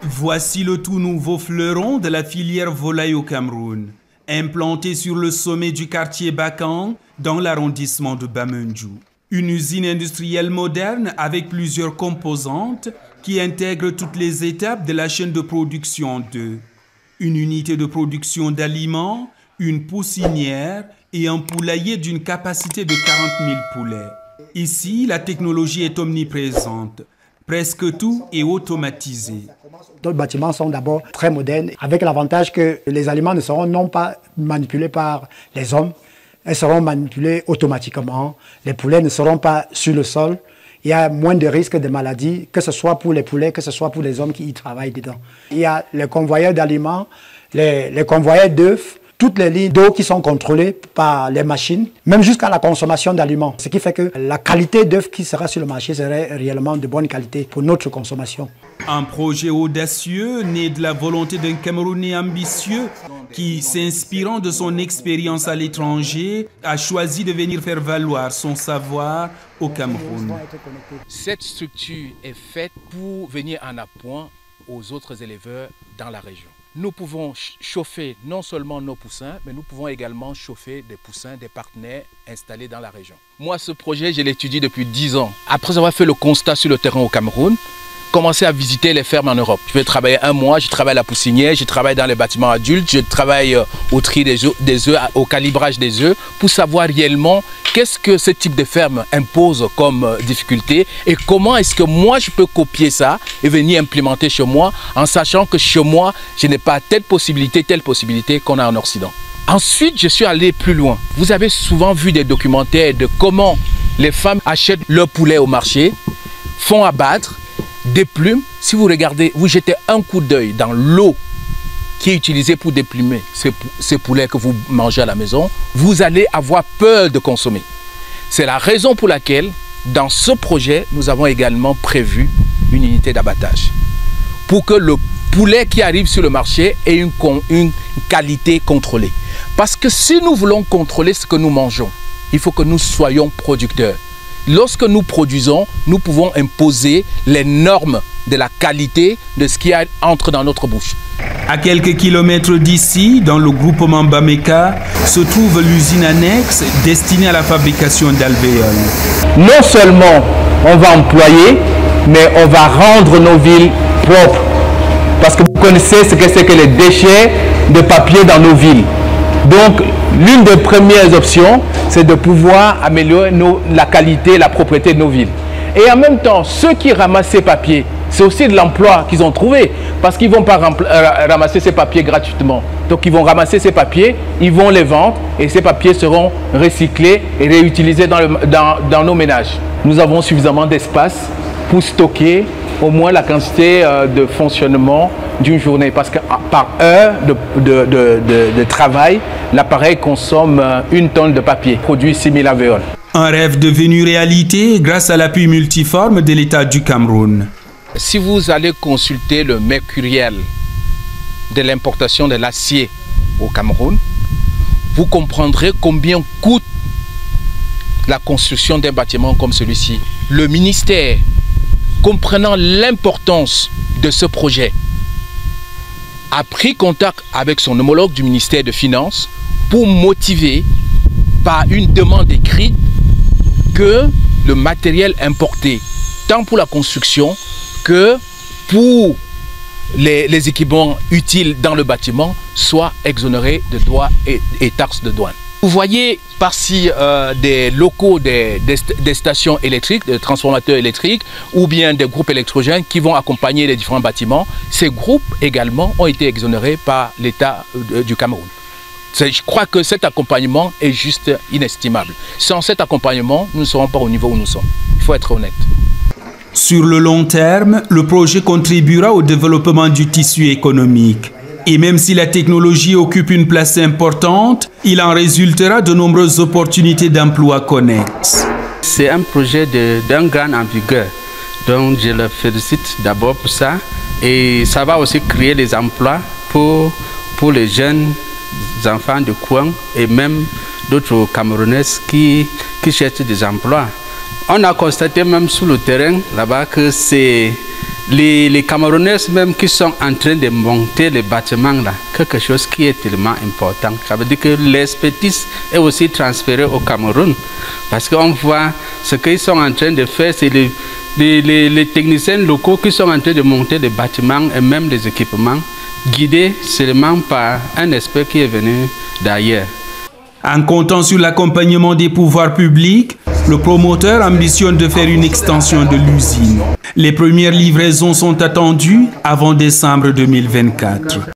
Voici le tout nouveau fleuron de la filière volaille au Cameroun, implanté sur le sommet du quartier Bakan, dans l'arrondissement de Bamendjou. Une usine industrielle moderne avec plusieurs composantes qui intègrent toutes les étapes de la chaîne de production d'œufs. Une unité de production d'aliments, une poussinière et un poulailler d'une capacité de 40 000 poulets. Ici, la technologie est omniprésente. Presque tout est automatisé. D'autres bâtiments sont d'abord très modernes, avec l'avantage que les aliments ne seront non pas manipulés par les hommes, ils seront manipulés automatiquement. Les poulets ne seront pas sur le sol. Il y a moins de risques de maladies, que ce soit pour les poulets, que ce soit pour les hommes qui y travaillent dedans. Il y a les convoyeurs d'aliments, les convoyeurs d'œufs, toutes les lignes d'eau qui sont contrôlées par les machines, même jusqu'à la consommation d'aliments. Ce qui fait que la qualité d'œufs qui sera sur le marché serait réellement de bonne qualité pour notre consommation. Un projet audacieux né de la volonté d'un Camerounais ambitieux qui, s'inspirant de son expérience à l'étranger, a choisi de venir faire valoir son savoir au Cameroun. Cette structure est faite pour venir en appoint aux autres éleveurs dans la région. Nous pouvons chauffer non seulement nos poussins, mais nous pouvons également chauffer des poussins des partenaires installés dans la région. Moi, ce projet, je l'étudie depuis 10 ans. Après avoir fait le constat sur le terrain au Cameroun, commencer à visiter les fermes en Europe. Je vais travailler un mois, je travaille à la poussinière, je travaille dans les bâtiments adultes, je travaille au tri des œufs, au calibrage des œufs, pour savoir réellement qu'est-ce que ce type de ferme impose comme difficulté et comment est-ce que moi je peux copier ça et venir implémenter chez moi en sachant que chez moi, je n'ai pas telle possibilité qu'on a en Occident. Ensuite, je suis allé plus loin. Vous avez souvent vu des documentaires de comment les femmes achètent leur poulet au marché, font abattre, déplument. Si vous regardez, vous jetez un coup d'œil dans l'eau qui est utilisée pour déplumer ces poulets que vous mangez à la maison, vous allez avoir peur de consommer. C'est la raison pour laquelle, dans ce projet, nous avons également prévu une unité d'abattage. Pour que le poulet qui arrive sur le marché ait une qualité contrôlée. Parce que si nous voulons contrôler ce que nous mangeons, il faut que nous soyons producteurs. Lorsque nous produisons, nous pouvons imposer les normes de la qualité de ce qui entre dans notre bouche. À quelques kilomètres d'ici, dans le groupement Bameka, se trouve l'usine annexe destinée à la fabrication d'alvéoles. Non seulement on va employer, mais on va rendre nos villes propres. Parce que vous connaissez ce que c'est que les déchets de papier dans nos villes. Donc, l'une des premières options, c'est de pouvoir améliorer la qualité, la propreté de nos villes. Et en même temps, ceux qui ramassent ces papiers, c'est aussi de l'emploi qu'ils ont trouvé, parce qu'ils ne vont pas ramasser ces papiers gratuitement. Donc, ils vont ramasser ces papiers, ils vont les vendre, et ces papiers seront recyclés et réutilisés dans nos ménages. Nous avons suffisamment d'espace pour stocker au moins la quantité de fonctionnement d'une journée. Parce que par heure de travail, l'appareil consomme 1 tonne de papier, produit 6 000 alvéoles. Un rêve devenu réalité grâce à l'appui multiforme de l'État du Cameroun. Si vous allez consulter le mercuriel de l'importation de l'acier au Cameroun, vous comprendrez combien coûte la construction d'un bâtiment comme celui-ci. Le ministère, comprenant l'importance de ce projet, a pris contact avec son homologue du ministère des Finances pour motiver par une demande écrite que le matériel importé, tant pour la construction que pour les équipements utiles dans le bâtiment, soit exonéré de droits et taxes de douane. Vous voyez par-ci des locaux des stations électriques, des transformateurs électriques ou bien des groupes électrogènes qui vont accompagner les différents bâtiments. Ces groupes également ont été exonérés par l'État du Cameroun. Je crois que cet accompagnement est juste inestimable. Sans cet accompagnement, nous ne serons pas au niveau où nous sommes. Il faut être honnête. Sur le long terme, le projet contribuera au développement du tissu économique. Et même si la technologie occupe une place importante, il en résultera de nombreuses opportunités d'emploi connexes. C'est un projet d'un grand envergure, donc je le félicite d'abord pour ça. Et ça va aussi créer des emplois pour les jeunes enfants de coin et même d'autres Camerounais qui cherchent des emplois. On a constaté même sur le terrain là-bas que c'est les Camerounais même qui sont en train de monter les bâtiments là, quelque chose qui est tellement important. Ça veut dire que l'expertise est aussi transférée au Cameroun. Parce qu'on voit ce qu'ils sont en train de faire, c'est les techniciens locaux qui sont en train de monter les bâtiments et même les équipements, guidés seulement par un expert qui est venu d'ailleurs. En comptant sur l'accompagnement des pouvoirs publics, le promoteur ambitionne de faire une extension de l'usine. Les premières livraisons sont attendues avant décembre 2024.